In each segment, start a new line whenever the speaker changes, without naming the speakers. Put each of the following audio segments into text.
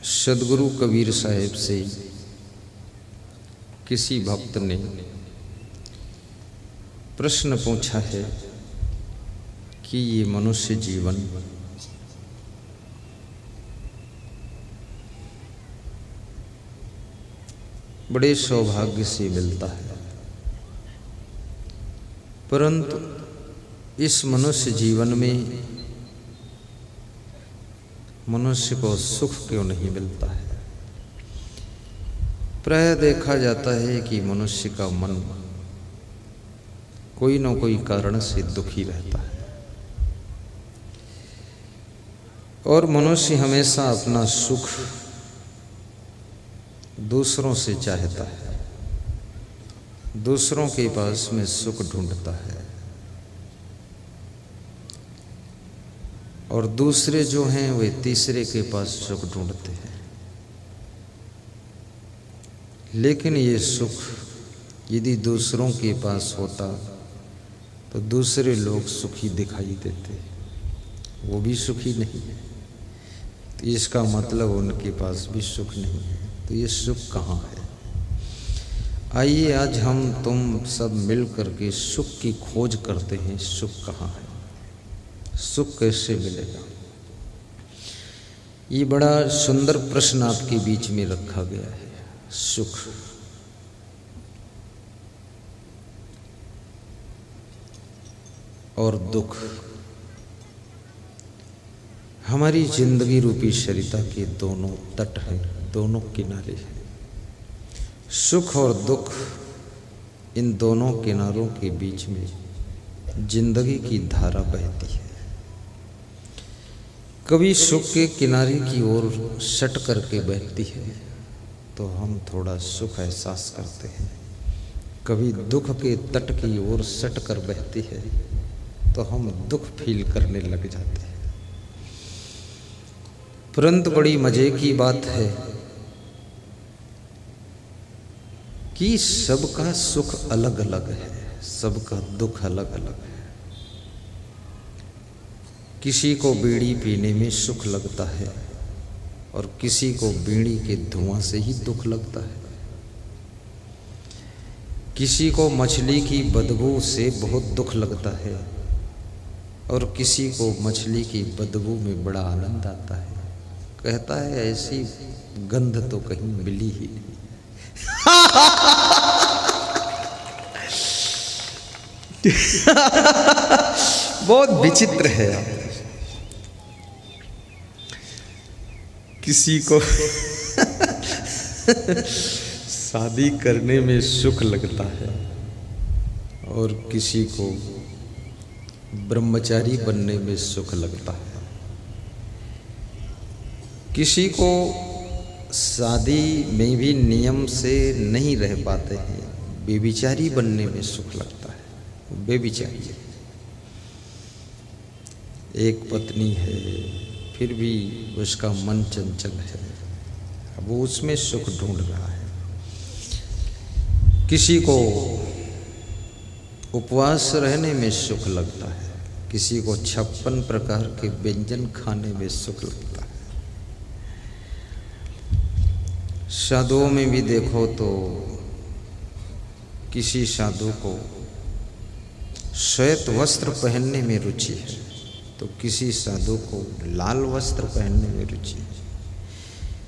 सदगुरु कबीर साहिब से किसी भक्त ने प्रश्न पूछा है कि ये मनुष्य जीवन बड़े सौभाग्य से मिलता है, परंतु इस मनुष्य जीवन में मनुष्य को सुख क्यों नहीं मिलता है। प्रायः देखा जाता है कि मनुष्य का मन कोई न कोई कारण से दुखी रहता है और मनुष्य हमेशा अपना सुख दूसरों से चाहता है, दूसरों के पास में सुख ढूंढता है और दूसरे जो हैं वे तीसरे के पास सुख ढूंढते हैं। लेकिन ये सुख यदि दूसरों के पास होता तो दूसरे लोग सुखी दिखाई देते, वो भी सुखी नहीं है, तो इसका मतलब उनके पास भी सुख नहीं है। तो ये सुख कहाँ है? आइए आज हम तुम सब मिल करके सुख की खोज करते हैं। सुख कहाँ है, सुख कैसे मिलेगा? ये बड़ा सुंदर प्रश्न आपके बीच में रखा गया है। सुख और दुख हमारी जिंदगी रूपी सरिता के दोनों तट हैं, दोनों किनारे हैं। सुख और दुख, इन दोनों किनारों के बीच में जिंदगी की धारा बहती है। कभी सुख के किनारे की ओर सट करके बहती है तो हम थोड़ा सुख एहसास करते हैं, कभी दुख के तट की ओर सट कर बहती है तो हम दुख फील करने लग जाते हैं। परंतु बड़ी मजे की बात है कि सबका सुख अलग अलग है, सबका दुख अलग अलग है। किसी को बीड़ी पीने में सुख लगता है और किसी को बीड़ी के धुआं से ही दुख लगता है। किसी को मछली की बदबू से बहुत दुख लगता है और किसी को मछली की बदबू में बड़ा आनंद आता है। कहता है ऐसी गंध तो कहीं मिली ही नहीं। बहुत विचित्र है। आप किसी को शादी करने में सुख लगता है और किसी को ब्रह्मचारी बनने में सुख लगता है। किसी को शादी में भी नियम से नहीं रह पाते हैं, बेविचारी बनने में सुख लगता है। बेविचारी, एक पत्नी है फिर भी उसका मन चंचल है, वो उसमें सुख ढूंढ रहा है। किसी को उपवास रहने में सुख लगता है, किसी को 56 प्रकार के व्यंजन खाने में सुख लगता है। साधुओं में भी देखो तो किसी साधु को श्वेत वस्त्र पहनने में रुचि है तो किसी साधु को लाल वस्त्र पहनने में रुचि है।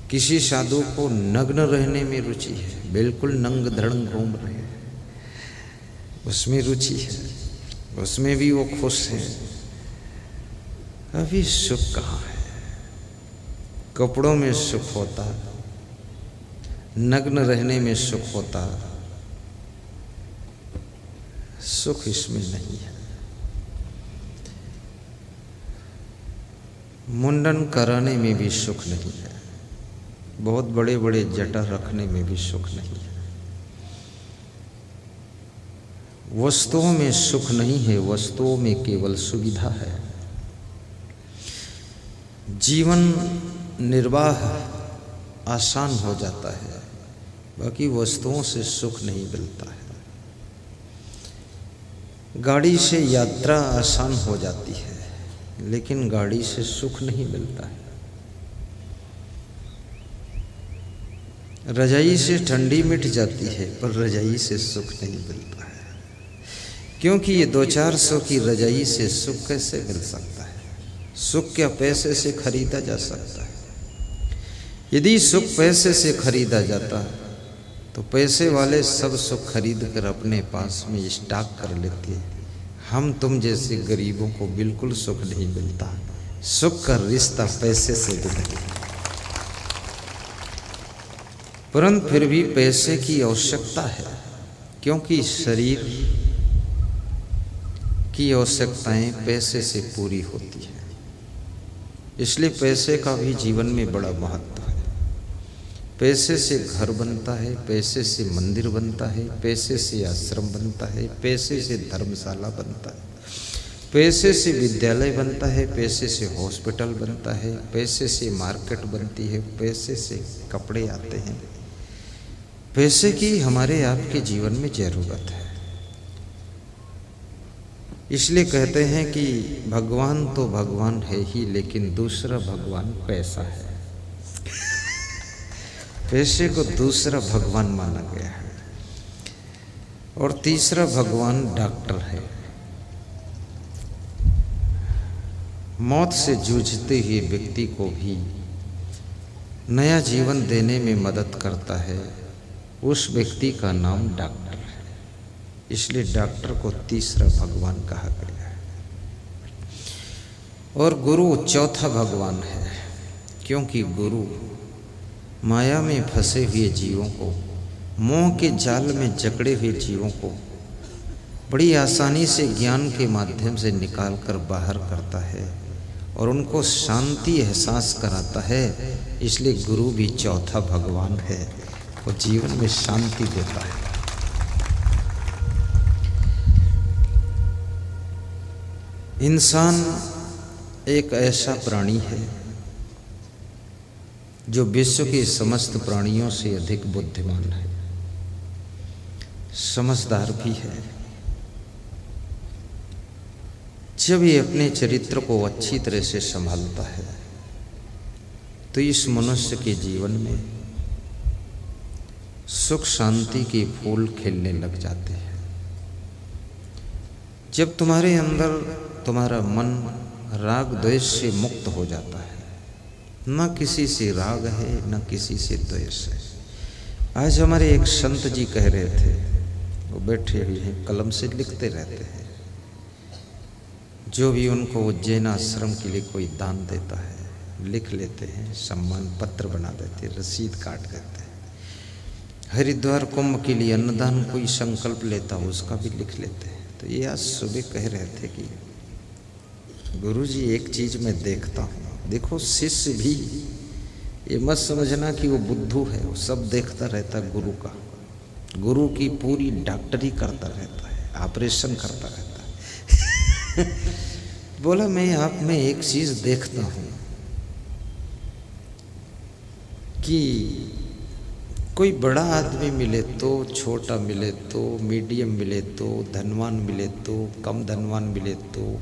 किसी साधु को नग्न रहने में रुचि है, बिल्कुल नंग धड़ंग घूम रहे हैं, उसमें रुचि है, उसमें भी वो खुश है। अभी सुख कहाँ है? कपड़ों में सुख होता, नग्न रहने में सुख होता, सुख इसमें नहीं है। मुंडन कराने में भी सुख नहीं है, बहुत बड़े बड़े जटा रखने में भी सुख नहीं है। वस्तुओं में सुख नहीं है, वस्तुओं में केवल सुविधा है। जीवन निर्वाह आसान हो जाता है, बाकी वस्तुओं से सुख नहीं मिलता है। गाड़ी से यात्रा आसान हो जाती है लेकिन गाड़ी से सुख नहीं मिलता है। रजाई से ठंडी मिट जाती है पर रजाई से सुख नहीं मिलता है, क्योंकि ये 200-400 की रजाई से सुख कैसे मिल सकता है? सुख क्या पैसे से खरीदा जा सकता है? यदि सुख पैसे से खरीदा जाता तो पैसे वाले सब सुख खरीद कर अपने पास में स्टॉक कर लेते। हम तुम जैसे गरीबों को बिल्कुल सुख नहीं मिलता। सुख का रिश्ता पैसे से भी नहीं, परंतु फिर भी पैसे की आवश्यकता है, क्योंकि शरीर की आवश्यकताएं पैसे से पूरी होती है। इसलिए पैसे का भी जीवन में बड़ा महत्व है। पैसे से घर बनता है, पैसे से मंदिर बनता है, पैसे से आश्रम बनता है, पैसे से धर्मशाला बनता है, पैसे से विद्यालय बनता है, पैसे से हॉस्पिटल बनता है, पैसे से मार्केट बनती है, पैसे से कपड़े आते हैं। पैसे की हमारे आपके जीवन में जरूरत है। इसलिए कहते हैं कि भगवान तो भगवान है ही, लेकिन दूसरा भगवान पैसा है। पैसे को दूसरा भगवान माना गया है। और तीसरा भगवान डॉक्टर है। मौत से जूझते हुए व्यक्ति को भी नया जीवन देने में मदद करता है, उस व्यक्ति का नाम डॉक्टर है। इसलिए डॉक्टर को तीसरा भगवान कहा गया है। और गुरु चौथा भगवान है, क्योंकि गुरु माया में फंसे हुए जीवों को, मोह के जाल में जकड़े हुए जीवों को बड़ी आसानी से ज्ञान के माध्यम से निकाल कर बाहर करता है और उनको शांति एहसास कराता है। इसलिए गुरु भी चौथा भगवान है, वो जीवन में शांति देता है। इंसान एक ऐसा प्राणी है जो विश्व के समस्त प्राणियों से अधिक बुद्धिमान है, समझदार भी है। जब ये अपने चरित्र को अच्छी तरह से संभालता है तो इस मनुष्य के जीवन में सुख शांति के फूल खिलने लग जाते हैं। जब तुम्हारे अंदर तुम्हारा मन राग द्वेष से मुक्त हो जाता है, न किसी से राग है न किसी से द्वेष है। आज हमारे एक संत जी कह रहे थे, वो बैठे हुए हैं, कलम से लिखते रहते हैं। जो भी उनको उज्जैन आश्रम के लिए कोई दान देता है लिख लेते हैं, सम्मान पत्र बना देते, रसीद काट देते हैं। हरिद्वार कुंभ के लिए अन्नदान कोई संकल्प लेता हो उसका भी लिख लेते हैं। तो ये आज सुबह कह रहे थे कि गुरुजी एक चीज मैं देखता हूँ, देखो शिष्य भी ये मत समझना कि वो बुद्धू है, वो सब देखता रहता है गुरु का, गुरु की पूरी डॉक्टरी करता रहता है, ऑपरेशन करता रहता है। बोला मैं आप में एक चीज देखता हूँ कि कोई बड़ा आदमी मिले तो, छोटा मिले तो, मीडियम मिले तो, धनवान मिले तो, कम धनवान मिले तो,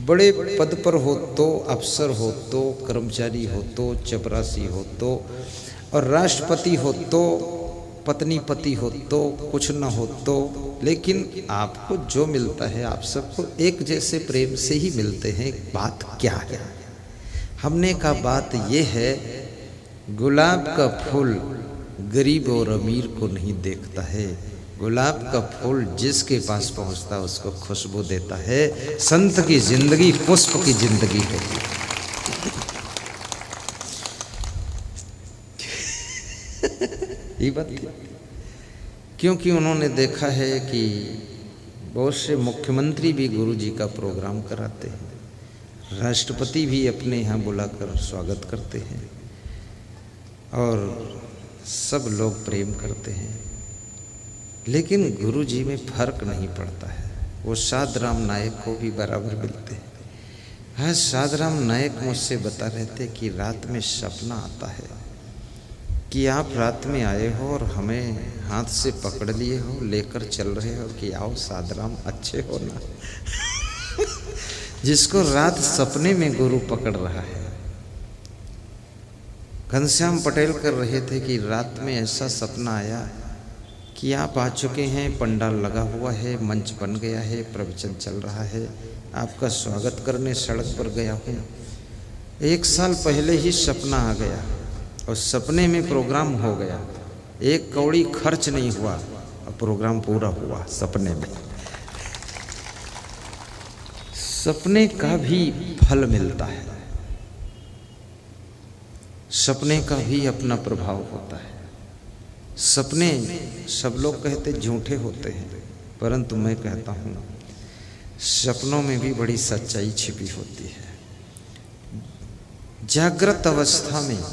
बड़े पद पर हो तो, अफसर हो तो, कर्मचारी हो तो, चपरासी हो तो, और राष्ट्रपति हो तो, पत्नी पति हो तो, कुछ न हो तो, लेकिन आपको जो मिलता है आप सबको एक जैसे प्रेम से ही मिलते हैं। बात क्या है? हमने कहा बात ये है, गुलाब का फूल गरीब और अमीर को नहीं देखता है, गुलाब का फूल जिसके पास पहुंचता है उसको खुशबू देता है। संत की जिंदगी पुष्प की जिंदगी है। ये बात क्योंकि उन्होंने देखा है कि बहुत से मुख्यमंत्री भी गुरु जी का प्रोग्राम कराते हैं, राष्ट्रपति भी अपने यहाँ बुलाकर स्वागत करते हैं और सब लोग प्रेम करते हैं, लेकिन गुरु जी में फर्क नहीं पड़ता है। वो साधराम नायक को भी बराबर मिलते हैं। हाँ, साधराम नायक मुझसे बता रहे थे कि रात में सपना आता है कि आप रात में आए हो और हमें हाथ से पकड़ लिए हो, लेकर चल रहे हो कि आओ साधराम अच्छे हो ना। जिसको रात सपने में गुरु पकड़ रहा है, घनश्याम पटेल कर रहे थे कि रात में ऐसा सपना आया कि आप आ चुके हैं, पंडाल लगा हुआ है, मंच बन गया है, प्रवचन चल रहा है, आपका स्वागत करने सड़क पर गया हूँ। 1 साल पहले ही सपना आ गया और सपने में प्रोग्राम हो गया, 1 कौड़ी खर्च नहीं हुआ और प्रोग्राम पूरा हुआ सपने में। सपने का भी फल मिलता है, सपने का भी अपना प्रभाव होता है। सपने सब लोग कहते झूठे होते हैं, परंतु मैं कहता हूँ सपनों में भी बड़ी सच्चाई छिपी होती है। जागृत अवस्था में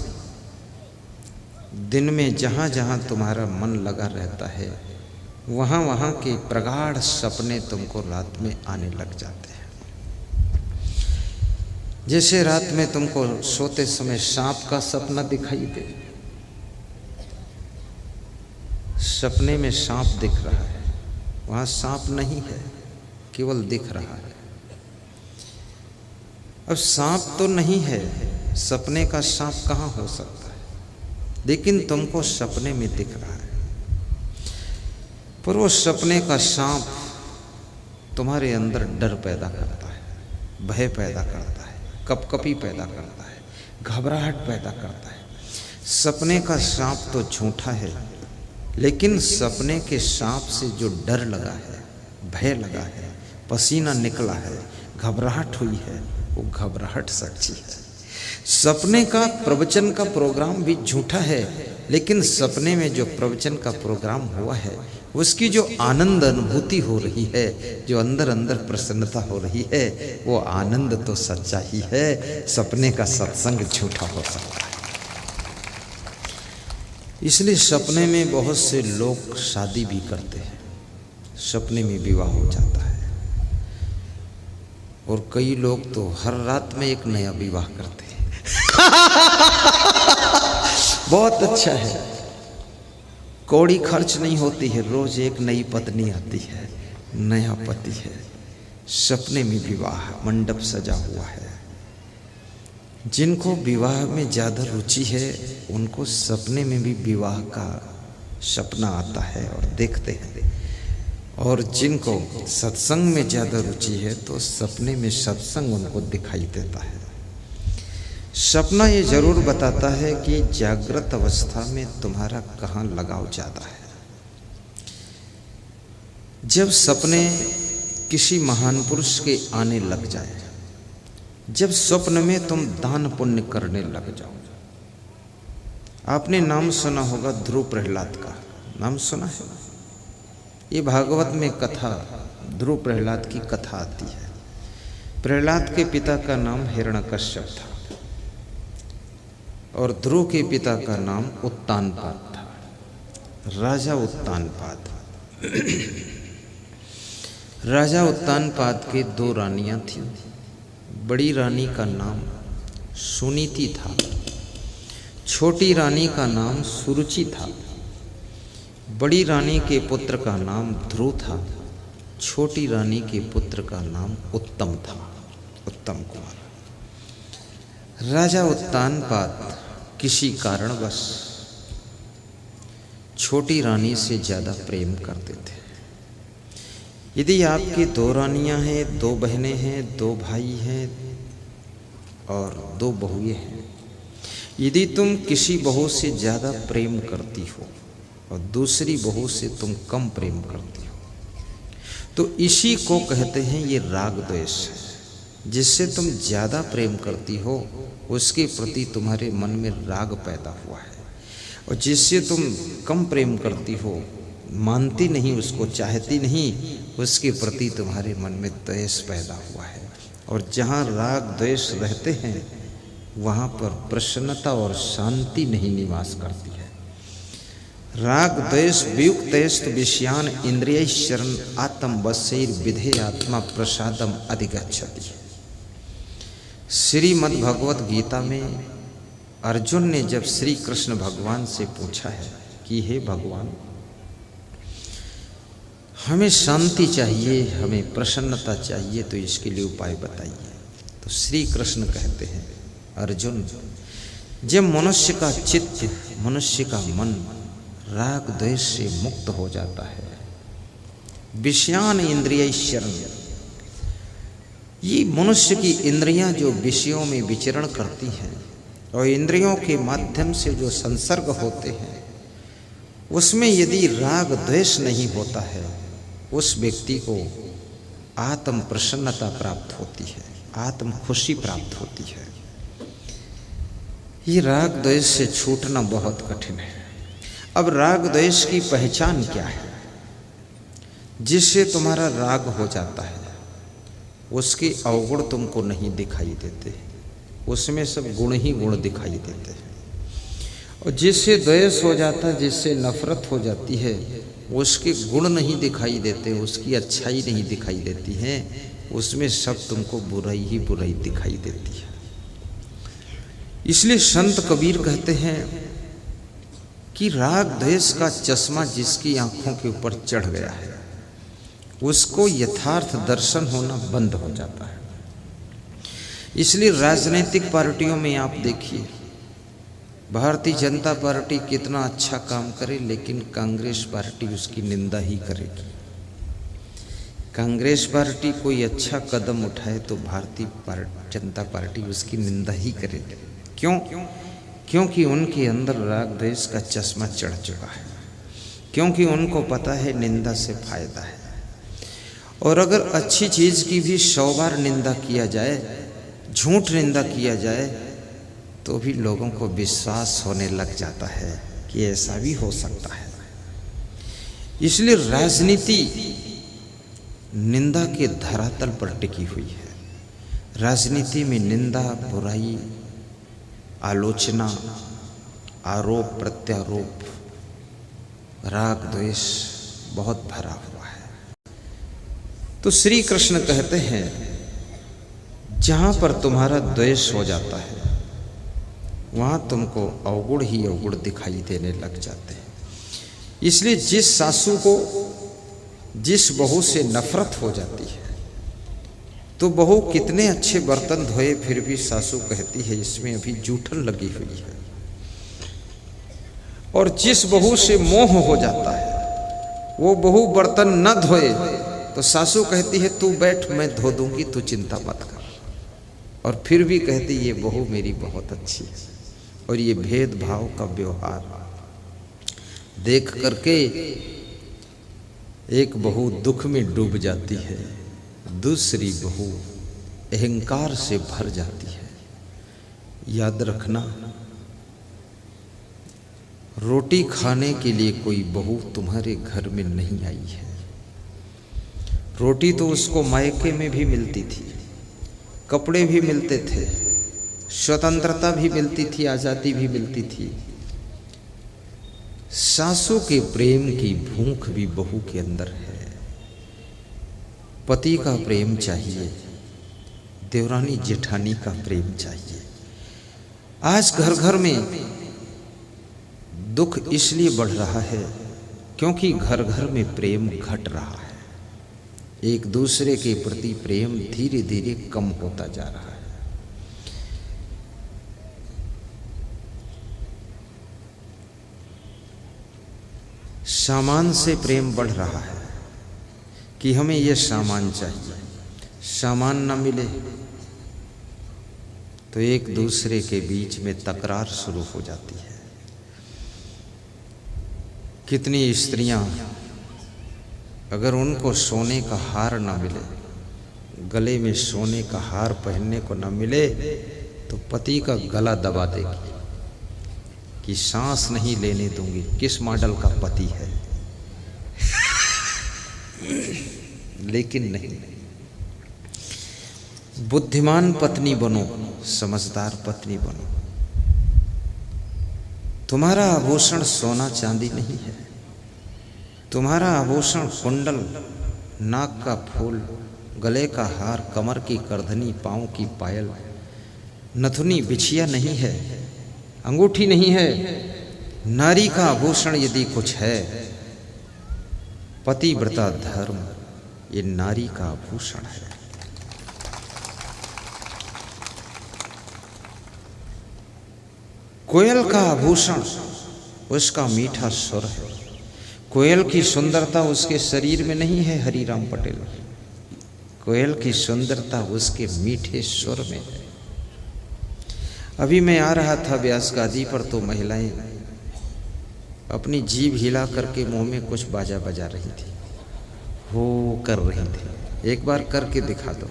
दिन में जहाँ जहाँ तुम्हारा मन लगा रहता है, वहाँ वहाँ के प्रगाढ़ सपने तुमको रात में आने लग जाते हैं। जैसे रात में तुमको सोते समय सांप का सपना दिखाई दे, सपने में सांप दिख रहा है, वहाँ सांप नहीं है, केवल दिख रहा है। अब सांप तो नहीं है, सपने का सांप कहाँ हो सकता है, लेकिन तुमको सपने में दिख रहा है। पर वो सपने का सांप तुम्हारे अंदर डर पैदा करता है, भय पैदा करता है, कपकपी पैदा करता है, घबराहट पैदा करता है। सपने का सांप तो झूठा है, लेकिन सपने के सांप से जो डर लगा है, भय लगा है, पसीना निकला है, घबराहट हुई है, वो घबराहट सच्ची है। सपने का प्रवचन का प्रोग्राम भी झूठा है, लेकिन सपने में जो प्रवचन का प्रोग्राम हुआ है, उसकी जो आनंद अनुभूति हो रही है, जो अंदर अंदर प्रसन्नता हो रही है, वो आनंद तो सच्चा ही है। सपने का सत्संग झूठा हो सकता है। इसलिए सपने में बहुत से लोग शादी भी करते हैं, सपने में विवाह हो जाता है, और कई लोग तो हर रात में एक नया विवाह करते हैं। बहुत अच्छा है, कौड़ी खर्च नहीं होती है, रोज एक नई पत्नी आती है, नया पति है। सपने में विवाह मंडप सजा हुआ है। जिनको विवाह में ज़्यादा रुचि है, उनको सपने में भी विवाह का सपना आता है और देखते हैं, और जिनको सत्संग में ज़्यादा रुचि है, तो सपने में सत्संग उनको दिखाई देता है। सपना ये जरूर बताता है कि जागृत अवस्था में तुम्हारा कहाँ लगाव ज़्यादा है। जब सपने किसी महान पुरुष के आने लग जाए, जब स्वप्न में तुम दान पुण्य करने लग जाओ। आपने नाम सुना होगा ध्रुव प्रहलाद का, नाम सुना है? ये भागवत में कथा, ध्रुव प्रहलाद की कथा आती है। प्रहलाद के पिता का नाम हिरण्यकश्यप था और ध्रुव के पिता का नाम उत्तानपाद था, राजा उत्तानपाद। राजा उत्तानपाद के 2 रानियां थीं। बड़ी रानी का नाम सुनीति था, छोटी रानी का नाम सुरुचि था। बड़ी रानी के पुत्र का नाम ध्रुव था, छोटी रानी के पुत्र का नाम उत्तम था, उत्तम कुमार। राजा उत्तानपाद किसी कारणवश छोटी रानी से ज़्यादा प्रेम करते थे। यदि आपकी 2 रानियां हैं, 2 बहनें हैं, 2 भाई हैं और 2 बहुएं हैं, यदि तुम किसी बहू से ज़्यादा प्रेम करती हो और दूसरी बहू से तुम कम प्रेम करती हो, तो इसी को कहते हैं ये राग द्वेष है। जिससे तुम ज़्यादा प्रेम करती हो, उसके प्रति तुम्हारे मन में राग पैदा हुआ है, और जिससे तुम कम प्रेम करती हो, मानती नहीं, उसको चाहती नहीं, उसके प्रति तुम्हारे मन में द्वेष पैदा हुआ है। और जहाँ राग द्वेष रहते हैं, वहाँ पर प्रसन्नता और शांति नहीं निवास करती है। राग द्वेष वियुक्तैस्त विषयान इंद्रियैश्चरन् आत्म वशैर विधे आत्मा प्रसादम अधिगच्छति। श्रीमद् भगवत गीता में अर्जुन ने जब श्री कृष्ण भगवान से पूछा है कि हे भगवान, हमें शांति चाहिए, हमें प्रसन्नता चाहिए, तो इसके लिए उपाय बताइए। तो श्री कृष्ण कहते हैं, अर्जुन जब मनुष्य का चित्त, मनुष्य का मन राग द्वेष से मुक्त हो जाता है, विषयान इंद्रियैश्चरन्, ये मनुष्य की इंद्रियां जो विषयों में विचरण करती हैं और इंद्रियों के माध्यम से जो संसर्ग होते हैं, उसमें यदि राग द्वेष नहीं होता है, उस व्यक्ति को आत्म प्रसन्नता प्राप्त होती है, आत्म खुशी प्राप्त होती है। ये राग द्वेष से छूटना बहुत कठिन है। अब राग द्वेष की पहचान क्या है? जिससे तुम्हारा राग हो जाता है उसके अवगुण तुमको नहीं दिखाई देते, उसमें सब गुण ही गुण दिखाई देते हैं। और जिससे द्वेष हो जाता है, जिससे नफरत हो जाती है, उसके गुण नहीं दिखाई देते, उसकी अच्छाई नहीं दिखाई देती है, उसमें सब तुमको बुराई ही बुराई दिखाई देती है। इसलिए संत कबीर कहते हैं कि राग द्वेष का चश्मा जिसकी आंखों के ऊपर चढ़ गया है, उसको यथार्थ दर्शन होना बंद हो जाता है। इसलिए राजनीतिक पार्टियों में आप देखिए, भारतीय जनता पार्टी कितना अच्छा काम करे, लेकिन कांग्रेस पार्टी उसकी निंदा ही करेगी। कांग्रेस पार्टी कोई अच्छा कदम उठाए तो भारतीय जनता पार्टी उसकी निंदा ही करेगी। क्यों? क्योंकि उनके अंदर राग द्वेष का चश्मा चढ़ चुका है, क्योंकि उनको पता है निंदा से फायदा है। और अगर अच्छी चीज़ की भी 100 बार निंदा किया जाए, झूठ निंदा किया जाए, तो भी लोगों को विश्वास होने लग जाता है कि ऐसा भी हो सकता है। इसलिए राजनीति निंदा के धरातल पर टिकी हुई है। राजनीति में निंदा, बुराई, आलोचना, आरोप प्रत्यारोप, राग द्वेष बहुत भरा हुआ है। तो श्री कृष्ण कहते हैं जहां पर तुम्हारा द्वेष हो जाता है वहां तुमको अवगुण ही अवगुण दिखाई देने लग जाते हैं। इसलिए जिस सासू को जिस बहू से नफरत हो जाती है, तो बहू कितने अच्छे बर्तन धोए फिर भी सासू कहती है इसमें अभी जूठन लगी हुई है। और जिस बहू से मोह हो जाता है, वो बहू बर्तन न धोए तो सासू कहती है तू बैठ, मैं धो दूंगी, तू चिंता मत कर। और फिर भी कहती ये बहू मेरी बहुत अच्छी है। और ये भेदभाव का व्यवहार देख करके एक बहू दुख में डूब जाती है, दूसरी बहू अहंकार से भर जाती है। याद रखना, रोटी खाने के लिए कोई बहू तुम्हारे घर में नहीं आई है। रोटी तो उसको मायके में भी मिलती थी, कपड़े भी मिलते थे, स्वतंत्रता भी मिलती थी, आज़ादी भी मिलती थी। सासू के प्रेम की भूख भी बहू के अंदर है। पति का प्रेम चाहिए, देवरानी जेठानी का प्रेम चाहिए। आज घर घर में दुख इसलिए बढ़ रहा है क्योंकि घर घर में प्रेम घट रहा है। एक दूसरे के प्रति प्रेम धीरे धीरे कम होता जा रहा है। सामान से प्रेम बढ़ रहा है कि हमें यह सामान चाहिए, सामान न मिले तो एक दूसरे के बीच में तकरार शुरू हो जाती है। कितनी स्त्रियां अगर उनको सोने का हार ना मिले, गले में सोने का हार पहनने को ना मिले, तो पति का गला दबा देगी कि सांस नहीं लेने दूंगी। किस मॉडल का पति है? लेकिन नहीं, बुद्धिमान पत्नी बनो, समझदार पत्नी बनो। तुम्हारा आभूषण सोना चांदी नहीं है, तुम्हारा आभूषण कुंडल, नाक का फूल, गले का हार, कमर की करधनी, पांव की पायल, नथुनी, बिछिया नहीं है, अंगूठी नहीं है। नारी का आभूषण यदि कुछ है, पतिव्रता धर्म, ये नारी का आभूषण है। कोयल का आभूषण उसका मीठा सुर है। कोयल की सुंदरता उसके शरीर में नहीं है हरिराम पटेल, कोयल की सुंदरता उसके मीठे सुर में है। अभी मैं आ रहा था व्यास गादी पर तो महिलाएं अपनी जीभ हिला करके मुंह में कुछ बाजा बजा रही थी, हो कर रही थी। एक बार करके दिखा दो।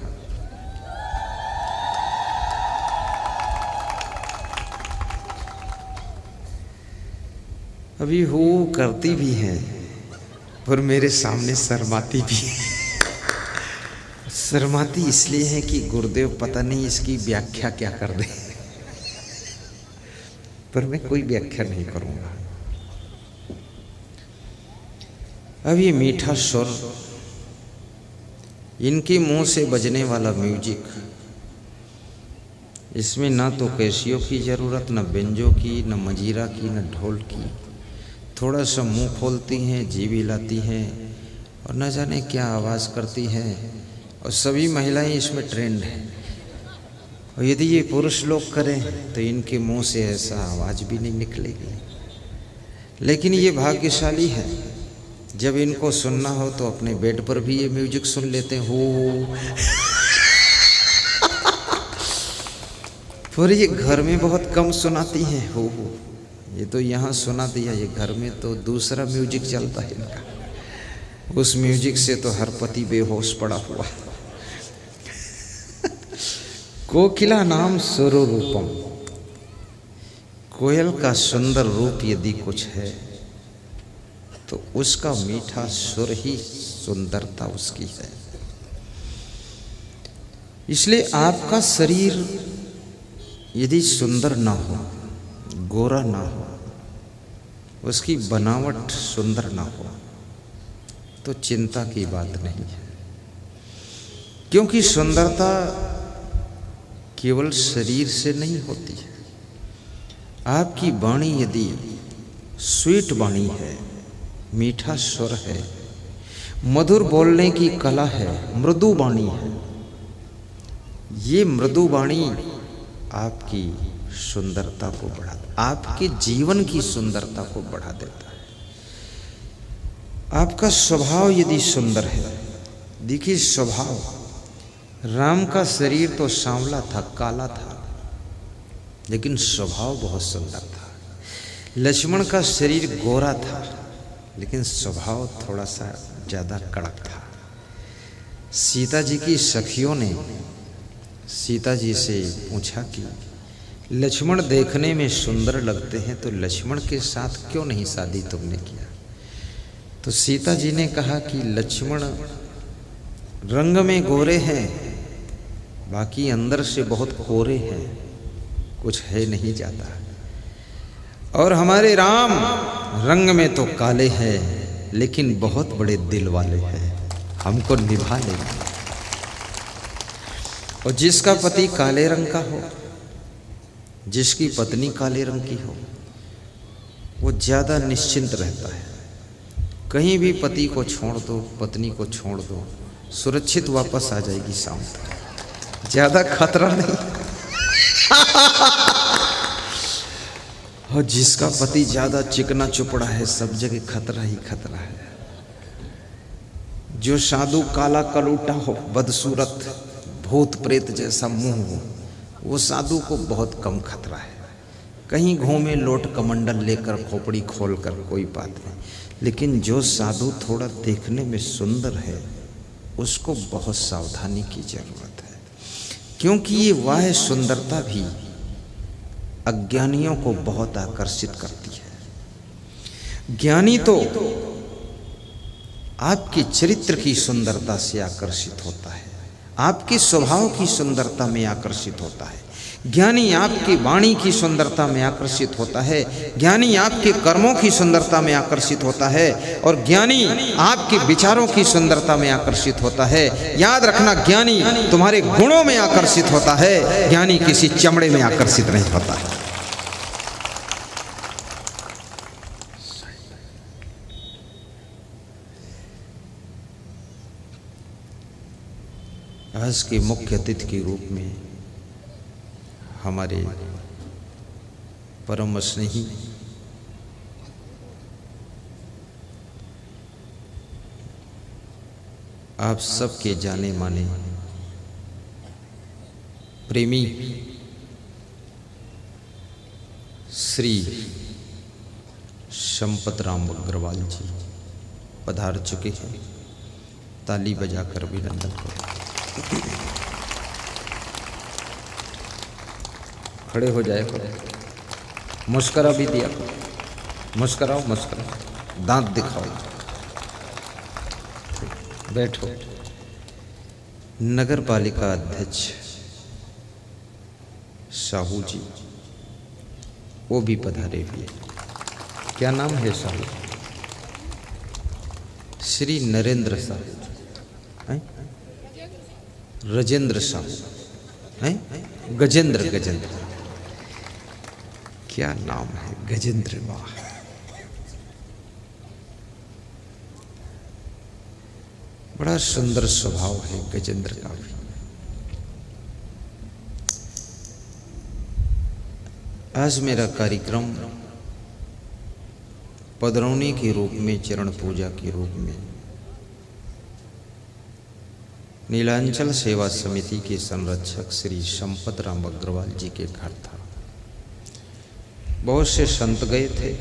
अभी हो करती भी हैं पर मेरे सामने शर्माती भी है। शर्माती इसलिए है कि गुरुदेव पता नहीं इसकी व्याख्या क्या कर दे, पर मैं कोई व्याख्या नहीं करूंगा। अब ये मीठा सुर, इनके मुंह से बजने वाला म्यूजिक, इसमें ना तो कैसियो की जरूरत, न बेंजो की, न मजीरा की, न ढोल की। थोड़ा सा मुंह खोलती हैं, जीभ हिलाती हैं और न जाने क्या आवाज़ करती हैं, और सभी महिलाएं इसमें ट्रेंड हैं। और यदि ये पुरुष लोग करें तो इनके मुंह से ऐसा आवाज़ भी नहीं निकलेगी। लेकिन ये भाग्यशाली है, जब इनको सुनना हो तो अपने बेड पर भी ये म्यूजिक सुन लेते हैं। हो पर ये घर में बहुत कम सुनाती हैं हो। ये तो यहाँ सुना दिया, ये घर में तो दूसरा म्यूजिक चलता है इनका। उस म्यूजिक से तो हर पति बेहोश पड़ा हुआ। कोकिला नाम सुरो रूपम, कोयल का सुंदर रूप यदि कुछ है तो उसका मीठा सुर ही सुंदरता उसकी है। इसलिए आपका शरीर यदि सुंदर ना हो, गोरा ना हो, उसकी बनावट सुंदर ना हो, तो चिंता की बात नहीं है। क्योंकि सुंदरता केवल शरीर से नहीं होती है। आपकी वाणी यदि स्वीट वाणी है, मीठा स्वर है, मधुर बोलने की कला है, मृदु वाणी है, ये मृदु वाणी आपकी सुंदरता को बढ़ा, आपके जीवन की सुंदरता को बढ़ा देता है। आपका स्वभाव यदि सुंदर है, देखिए स्वभाव, राम का शरीर तो सांवला था, काला था, लेकिन स्वभाव बहुत सुंदर था। लक्ष्मण का शरीर गोरा था, लेकिन स्वभाव थोड़ा सा ज़्यादा कड़क था। सीता जी की सखियों ने सीता जी से पूछा कि लक्ष्मण देखने में सुंदर लगते हैं, तो लक्ष्मण के साथ क्यों नहीं शादी तुमने किया? तो सीता जी ने कहा कि लक्ष्मण रंग में गोरे हैं, बाकी अंदर से बहुत कोरे हैं, कुछ है नहीं जाता। और हमारे राम रंग में तो काले हैं, लेकिन बहुत बड़े दिल वाले हैं, हमको निभा लेंगे। और जिसका पति काले रंग का हो, जिसकी पत्नी काले रंग की हो, वो ज़्यादा निश्चिंत रहता है। कहीं भी पति को छोड़ दो, पत्नी को छोड़ दो, सुरक्षित वापस आ जाएगी शाम तक, ज़्यादा खतरा नहीं। और जिसका पति ज़्यादा चिकना चुपड़ा है, सब जगह खतरा ही खतरा है। जो साधु काला कलूटा हो, बदसूरत, भूत प्रेत जैसा मुंह हो, वो साधु को बहुत कम खतरा है। कहीं घूमे लोट कमंडल लेकर, खोपड़ी खोल कर, कोई बात नहीं। लेकिन जो साधु थोड़ा देखने में सुंदर है, उसको बहुत सावधानी की जरूरत है, क्योंकि ये वह सुंदरता भी अज्ञानियों को बहुत आकर्षित करती है। ज्ञानी तो आपके चरित्र की सुंदरता से आकर्षित होता है, आपके स्वभाव की सुंदरता में आकर्षित होता है। ज्ञानी आपकी वाणी की सुंदरता में आकर्षित होता है, ज्ञानी आपके कर्मों की सुंदरता में आकर्षित होता है, और ज्ञानी आपके विचारों की सुंदरता में आकर्षित होता है। याद रखना, ज्ञानी तुम्हारे गुणों में आकर्षित होता है, ज्ञानी किसी चमड़े में आकर्षित नहीं होता है। आज के मुख्य अतिथि के रूप में हमारे परम स्नेही आप सबके जाने माने प्रेमी श्री संपत राम अग्रवाल जी पधार चुके हैं। ताली बजाकर अभिनंदन करो। खड़े हो जाए करो, मुस्करा भी दिया करो, मुस्कराओ मुस्कराओ, दांत दिखाओ, बैठो। नगर पालिका अध्यक्ष साहू जी वो भी पधारे हुए। क्या नाम है साहू? श्री नरेंद्र साहू हैं? राजेंद्र साहू हैं? गजेंद्र गजेंद्र, क्या नाम है गजेंद्र। वाह, बड़ा सुंदर स्वभाव है गजेंद्र का भी। आज मेरा कार्यक्रम पधरौनी के रूप में, चरण पूजा के रूप में नीलांचल सेवा समिति के संरक्षक श्री संपत राम अग्रवाल जी के घर था। बहुत से संत गए थे,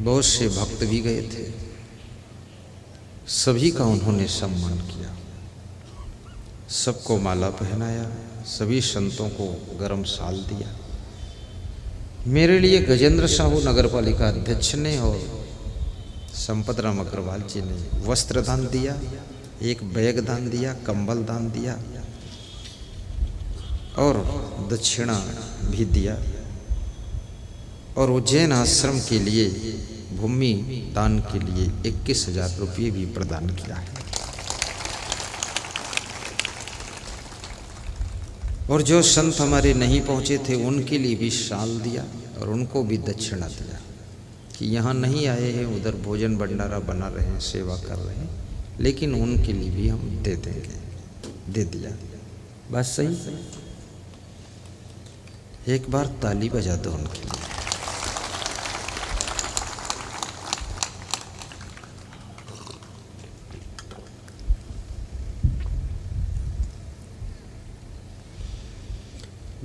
बहुत से भक्त भी गए थे। सभी का उन्होंने सम्मान किया, सबको माला पहनाया, सभी संतों को गरम साल दिया। मेरे लिए गजेंद्र साहू नगर पालिका अध्यक्ष ने और संपत राम अग्रवाल जी ने वस्त्र दान दिया, एक बैग दान दिया, कंबल दान दिया और दक्षिणा भी दिया। और उज्जैन आश्रम के लिए भूमि दान के लिए 21,000 रुपये भी प्रदान किया है। और जो संत हमारे नहीं पहुंचे थे उनके लिए भी शाल दिया और उनको भी दक्षिणा दिया कि यहाँ नहीं आए हैं, उधर भोजन भंडारा बना रहे हैं, सेवा कर रहे हैं, लेकिन उनके लिए भी हम दे देंगे। दे दिया। बस सही। एक बार ताली बजा दो उनके लिए।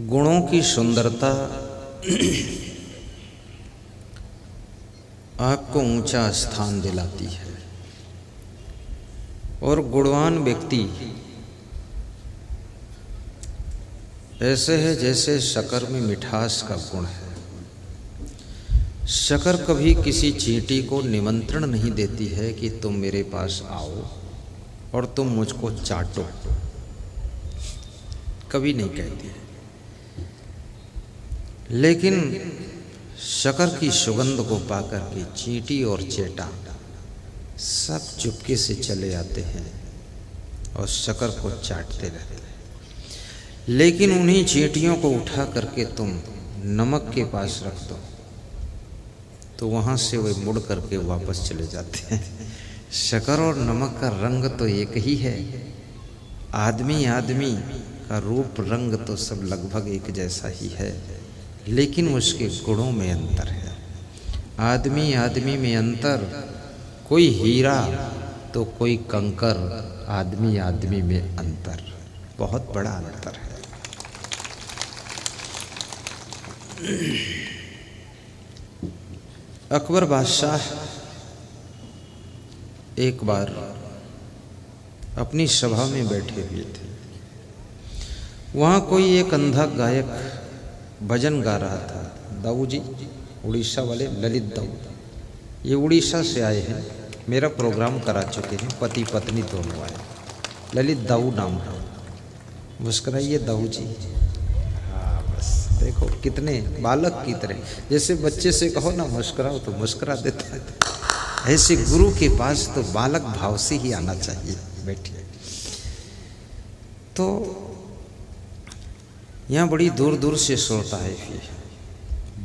गुणों की सुंदरता आपको ऊंचा स्थान दिलाती है और गुणवान व्यक्ति ऐसे है जैसे शक्कर में मिठास का गुण है। शक्कर कभी किसी चींटी को निमंत्रण नहीं देती है कि तुम मेरे पास आओ और तुम मुझको चाटो, कभी नहीं कहती है। लेकिन शक्कर की सुगंध को पाकर के चींटी और चेटा सब चुपके से चले आते हैं और शक्कर को चाटते रहते हैं। लेकिन उन्हीं चींटियों को उठा करके तुम नमक के पास रख दो तो वहां से वे मुड़ करके वापस चले जाते हैं। शक्कर और नमक का रंग तो एक ही है, आदमी आदमी का रूप रंग तो सब लगभग एक जैसा ही है, लेकिन उसके गुणों में अंतर है। आदमी आदमी में अंतर, कोई हीरा तो कोई कंकर, आदमी आदमी में अंतर, बहुत बड़ा अंतर है। अकबर बादशाह एक बार अपनी सभा में बैठे हुए थे। वहाँ कोई एक अंधा गायक भजन गा रहा था। दाऊ जी, उड़ीसा वाले ललित दाऊ, ये उड़ीसा से आए हैं, मेरा प्रोग्राम करा चुके हैं, पति पत्नी दोनों आए। ललित दाऊ नाम है। मुस्कुराइए दाऊ जी। हाँ बस देखो कितने बालक की तरह, जैसे बच्चे से कहो ना मुस्कुराओ तो मुस्कुरा देता है, ऐसे गुरु के पास तो बालक भाव से ही आना चाहिए। बैठिए। तो यहाँ बड़ी दूर दूर से श्रोता आए हुए,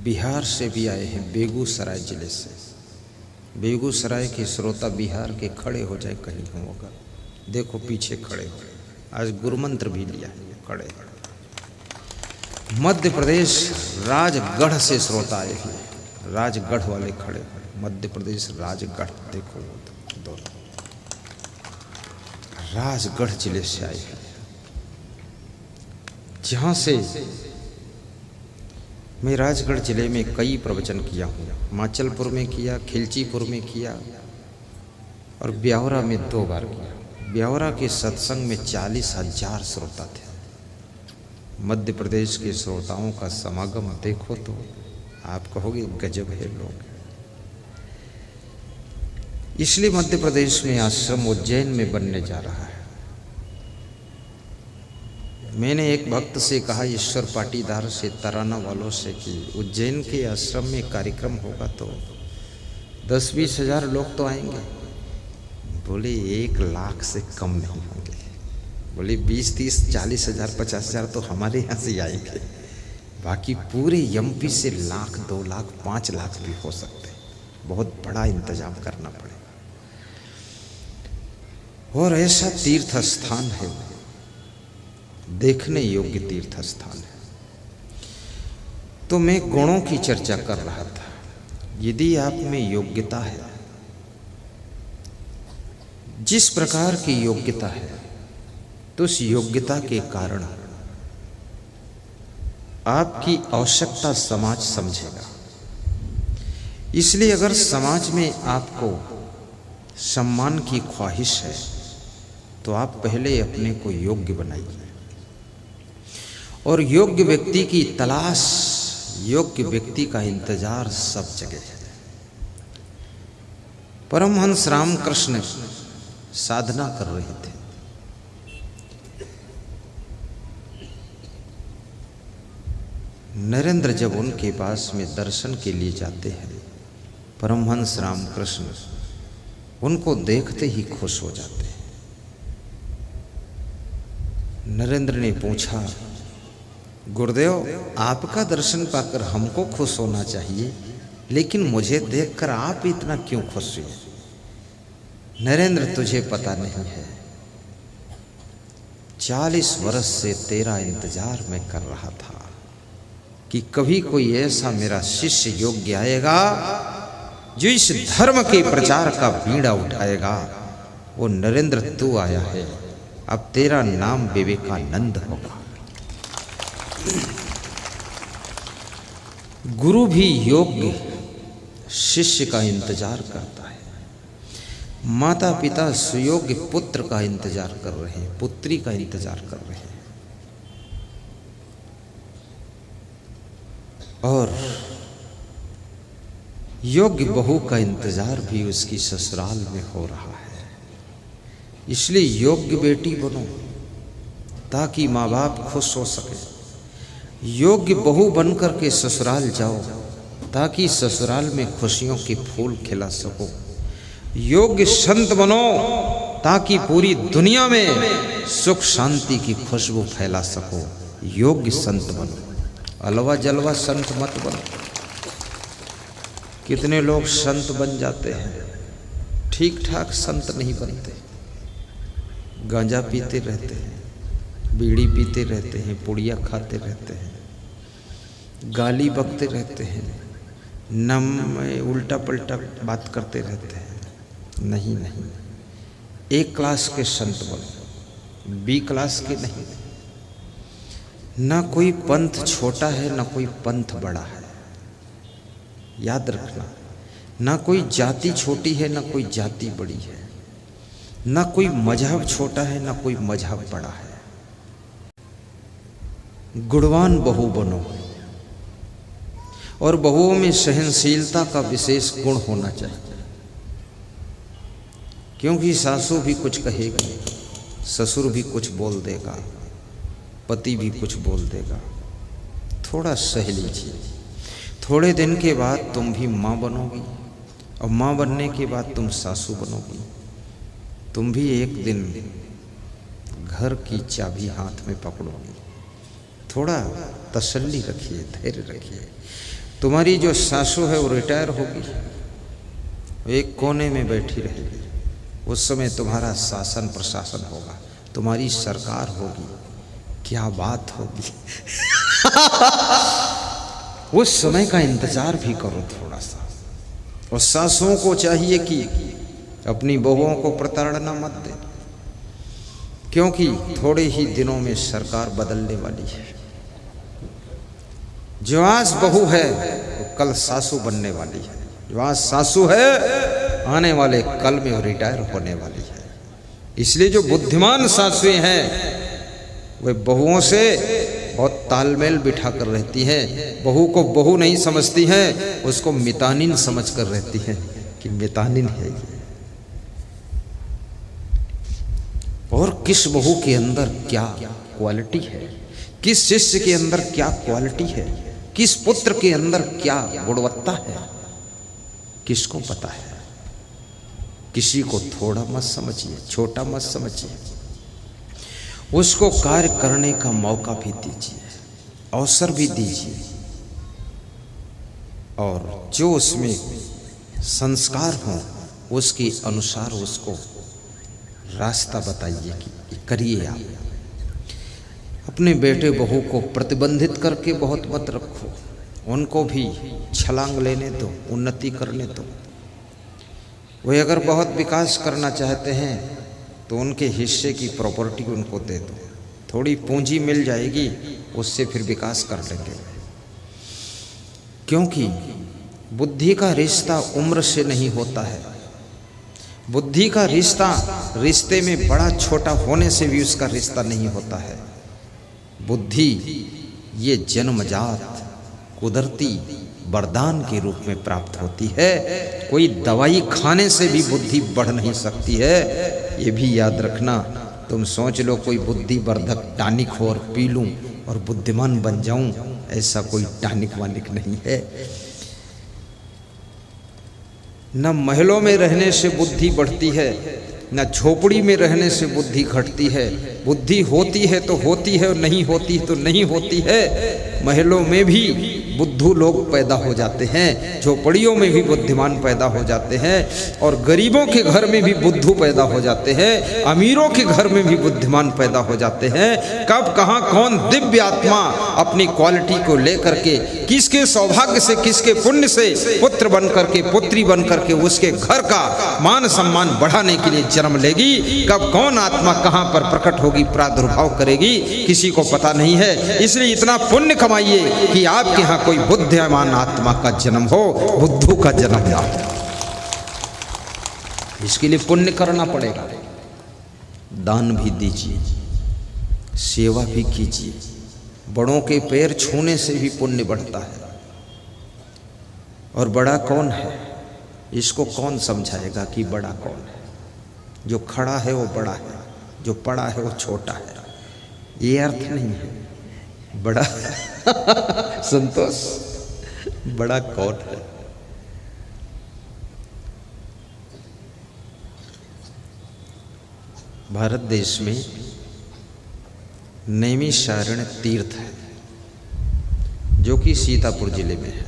बिहार से भी आए हैं, बेगूसराय जिले से। बेगूसराय के श्रोता बिहार के खड़े हो जाए कहीं होगा, देखो पीछे खड़े हो। आज गुरु मंत्र भी लिया है, खड़े। मध्य प्रदेश राजगढ़ से श्रोता आए हैं। राजगढ़ वाले खड़े, मध्य प्रदेश राजगढ़, देखो दोनों राजगढ़ जिले से आए हैं, जहाँ से मैं राजगढ़ जिले में कई प्रवचन किया हूँ। माचलपुर में किया, खिलचीपुर में किया और ब्यावरा में 2 बार किया। ब्यावरा के सत्संग में 40,000 श्रोता थे। मध्य प्रदेश के श्रोताओं का समागम देखो तो आप कहोगे गजब है लोग। इसलिए मध्य प्रदेश में आश्रम उज्जैन में बनने जा रहा है। मैंने एक भक्त से कहा, ईश्वर पाटीदार से, तराना वालों से, कि उज्जैन के आश्रम में कार्यक्रम होगा तो 10-20 हज़ार लोग तो आएंगे। बोले 1 लाख से कम नहीं होंगे। बोले 20-30-40 हज़ार 50 हज़ार तो हमारे यहाँ से आएंगे, बाकी पूरे एमपी से 1 लाख 2 लाख 5 लाख भी हो सकते हैं। बहुत बड़ा इंतजाम करना पड़ेगा। और ऐसा तीर्थ स्थान है, देखने योग्य तीर्थ स्थान है। तो मैं गुणों की चर्चा कर रहा था। यदि आप में योग्यता है, जिस प्रकार की योग्यता है, तो उस योग्यता के कारण आपकी आवश्यकता समाज समझेगा। इसलिए अगर समाज में आपको सम्मान की ख्वाहिश है तो आप पहले अपने को योग्य बनाइए। और योग्य व्यक्ति की तलाश, योग्य व्यक्ति का इंतजार सब जगह है। परमहंस रामकृष्ण साधना कर रहे थे। नरेंद्र जब उनके पास में दर्शन के लिए जाते हैं, परमहंस रामकृष्ण उनको देखते ही खुश हो जाते हैं। नरेंद्र ने पूछा, गुरुदेव आपका दर्शन पाकर हमको खुश होना चाहिए, लेकिन मुझे देखकर आप इतना क्यों खुश हुए? नरेंद्र, तुझे पता नहीं है, 40 वर्ष से तेरा इंतजार मैं कर रहा था कि कभी कोई ऐसा मेरा शिष्य योग्य आएगा जो इस धर्म के प्रचार का बीड़ा उठाएगा। वो नरेंद्र तू आया है। अब तेरा नाम विवेकानंद होगा। गुरु भी योग्य शिष्य का इंतजार करता है। माता पिता सुयोग्य पुत्र का इंतजार कर रहे हैं, पुत्री का इंतजार कर रहे हैं। और योग्य बहू का इंतजार भी उसकी ससुराल में हो रहा है। इसलिए योग्य बेटी बनो ताकि माँ बाप खुश हो सके। योग्य बहू बनकर के ससुराल जाओ ताकि ससुराल में खुशियों के फूल खिला सको। योग्य संत बनो ताकि पूरी दुनिया में सुख शांति की खुशबू फैला सको। योग्य संत बनो, अलवा जलवा संत मत बनो। कितने लोग संत बन जाते हैं, ठीक ठाक संत नहीं बनते। गांजा पीते रहते हैं, बीड़ी पीते रहते हैं, पुड़िया खाते रहते हैं, गाली बकते रहते हैं, नम उल्टा पल्टा बात करते रहते हैं। नहीं नहीं, A क्लास के संत बनो, B क्लास के नहीं। ना कोई पंथ छोटा है, ना कोई पंथ बड़ा है, याद रखना। ना कोई जाति छोटी है, ना कोई जाति बड़ी है। ना कोई मजहब छोटा है, ना कोई मजहब बड़ा है। गुणवान बहू बनो, और बहुओं में सहनशीलता का विशेष गुण होना चाहिए। क्योंकि सासू भी कुछ कहेगी, ससुर भी कुछ बोल देगा, पति भी कुछ बोल देगा। थोड़ा सह लीजिए। थोड़े दिन के बाद तुम भी माँ बनोगी, और माँ बनने के बाद तुम सासू बनोगी। तुम भी एक दिन घर की चाबी हाथ में पकड़ोगी। थोड़ा तसल्ली रखिए, धैर्य रखिए। तुम्हारी जो सासू है वो रिटायर होगी, एक कोने में बैठी रहेगी। उस समय तुम्हारा शासन प्रशासन होगा, तुम्हारी सरकार होगी। क्या बात होगी। उस समय का इंतजार भी करो थोड़ा सा। और सासुओं को चाहिए कि अपनी बहुओं को प्रताड़ना मत दे, क्योंकि थोड़े ही दिनों में सरकार बदलने वाली है। जो आज बहू है वो कल सासू बनने वाली है, जो आज सासू है आने वाले कल में वो रिटायर होने वाली है। इसलिए जो बुद्धिमान सासुएं हैं वे बहुओं से बहुत तालमेल बिठा कर रहती हैं। बहू को बहू नहीं समझती हैं, उसको मितानिन समझ कर रहती हैं कि मितानिन है ये। और किस बहू के अंदर क्या क्वालिटी है, किस शिष्य के अंदर क्या क्वालिटी है, किस पुत्र के अंदर क्या गुणवत्ता है, किसको पता है। किसी को थोड़ा मत समझिए, छोटा मत समझिए, उसको कार्य करने का मौका भी दीजिए, अवसर भी दीजिए। और जो उसमें संस्कार हों उसके अनुसार उसको रास्ता बताइए कि करिए। आप अपने बेटे बहू को प्रतिबंधित करके बहुत मत रखो, उनको भी छलांग लेने दो, उन्नति करने दो। वे अगर बहुत विकास करना चाहते हैं तो उनके हिस्से की प्रॉपर्टी उनको दे दो, थोड़ी पूंजी मिल जाएगी, उससे फिर विकास कर लेंगे। क्योंकि बुद्धि का रिश्ता उम्र से नहीं होता है। बुद्धि का रिश्ता रिश्ते में बड़ा छोटा होने से भी उसका रिश्ता नहीं होता है। बुद्धि ये जन्मजात कुदरती वरदान के रूप में प्राप्त होती है। कोई दवाई खाने से भी बुद्धि बढ़ नहीं सकती है, ये भी याद रखना। तुम सोच लो कोई बुद्धि वर्धक टॉनिक हो और पी लूं और बुद्धिमान बन जाऊं, ऐसा कोई टॉनिक वानिक नहीं है। न महलों में रहने से बुद्धि बढ़ती है, न झोपड़ी में रहने से बुद्धि घटती है। बुद्धि होती है तो होती है और नहीं होती तो नहीं होती है। महलों में भी बुद्धू लोग पैदा हो जाते हैं, झोपड़ियों में भी बुद्धिमान पैदा हो जाते हैं, और गरीबों के घर में भी बुद्धू पैदा हो जाते हैं, अमीरों के घर में भी बुद्धिमान पैदा हो जाते हैं। कब कहाँ कौन दिव्य आत्मा अपनी क्वालिटी को लेकर के किसके सौभाग्य से, किसके पुण्य से पुत्र बन करके, पुत्री बन करके उसके घर का मान सम्मान बढ़ाने के लिए जन्म लेगी, कब कौन आत्मा कहाँ पर प्रकट होगी, प्रादुर्भाव करेगी, किसी को पता नहीं है। इसलिए इतना पुण्य कमाइए कि आपके यहाँ कोई बुद्धिमान आत्मा का जन्म हो, बुद्धू का जन्म ना हो। इसके लिए पुण्य करना पड़ेगा। दान भी दीजिए, सेवा भी कीजिए। बड़ों के पैर छूने से भी पुण्य बढ़ता है। और बड़ा कौन है, इसको कौन समझाएगा कि बड़ा कौन है? जो खड़ा है वो बड़ा है, जो पड़ा है वो छोटा है, ये अर्थ नहीं है। बड़ा संतोष, बड़ा कौन है? भारत देश में नैमिषारण्य तीर्थ है, जो कि सीतापुर जिले में है,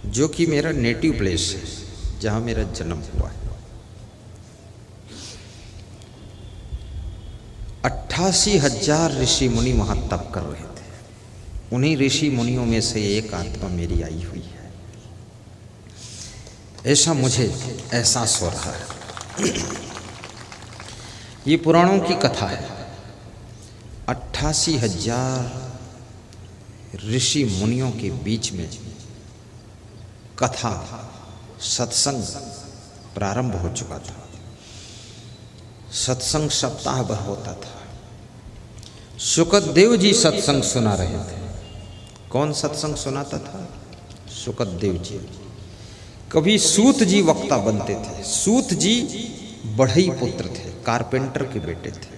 जो कि मेरा नेटिव प्लेस है, जहाँ मेरा जन्म हुआ है। 88,000 ऋषि मुनि वहाँ तप कर रहे थे। उन्हीं ऋषि मुनियों में से एक आत्मा मेरी आई हुई है, ऐसा मुझे एहसास हो रहा है। ये पुराणों की कथा है। 88,000 ऋषि मुनियों के बीच में कथा, सत्संग प्रारंभ हो चुका था। सत्संग सप्ताह भर होता था। सुखदेव जी सत्संग सुना रहे थे। कौन सत्संग सुनाता था? सुखदेव जी। कभी सूत जी वक्ता बनते थे। सूत जी बढ़ई पुत्र थे, कारपेंटर के बेटे थे,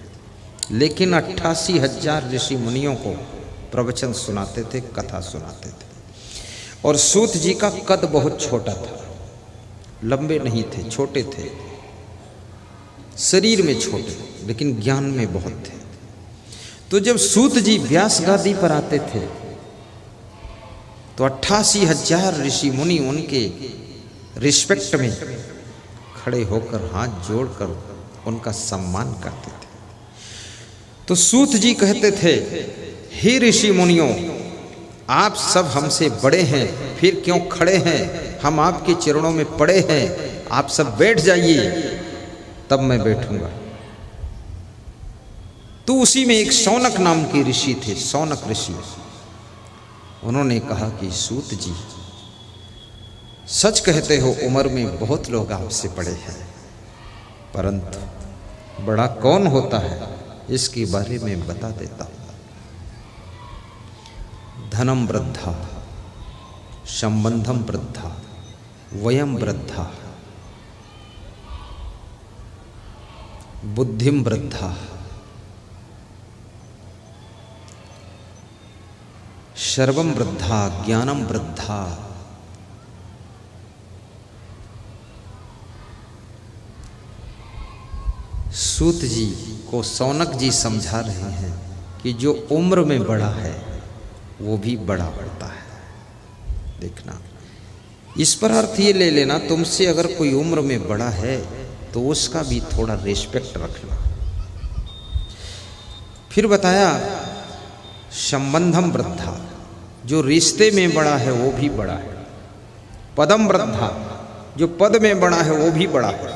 लेकिन 88,000 ऋषि मुनियों को प्रवचन सुनाते थे, कथा सुनाते थे। और सूत जी का कद बहुत छोटा था, लंबे नहीं थे, छोटे थे, शरीर में छोटे, लेकिन ज्ञान में बहुत थे। तो जब सूत जी व्यास गादी पर आते थे तो 88,000 ऋषि मुनि उनके रिस्पेक्ट में खड़े होकर हाथ जोड़कर उनका सम्मान करते थे। तो सूत जी कहते थे, हे ऋषि मुनियों, आप सब हमसे बड़े हैं, फिर क्यों खड़े हैं? हम आपके चरणों में पड़े हैं, आप सब बैठ जाइए, तब मैं बैठूंगा। तो उसी में एक शौनक नाम के ऋषि थे, शौनक ऋषि। उन्होंने कहा कि सूत जी, सच कहते हो, उम्र में बहुत लोग आपसे बड़े हैं, परंतु बड़ा कौन होता है इसके बारे में बता देता हूं। धनम वृद्धा, संबंधम वृद्धा, वयम वृद्धा, बुद्धिम वृद्धा, सर्वम वृद्धा, ज्ञानम वृद्धा। सूत जी को शौनक जी समझा रहे हैं कि जो उम्र में बड़ा है वो भी बड़ा होता है। देखना, इस पर अर्थ ये ले लेना, तुमसे अगर कोई उम्र में बड़ा है तो उसका भी थोड़ा रिस्पेक्ट रखना। फिर बताया संबंधम वृद्धा, जो रिश्ते में बड़ा है वो भी बड़ा है। पदम वृद्धा, जो पद में बड़ा है वो भी बड़ा है।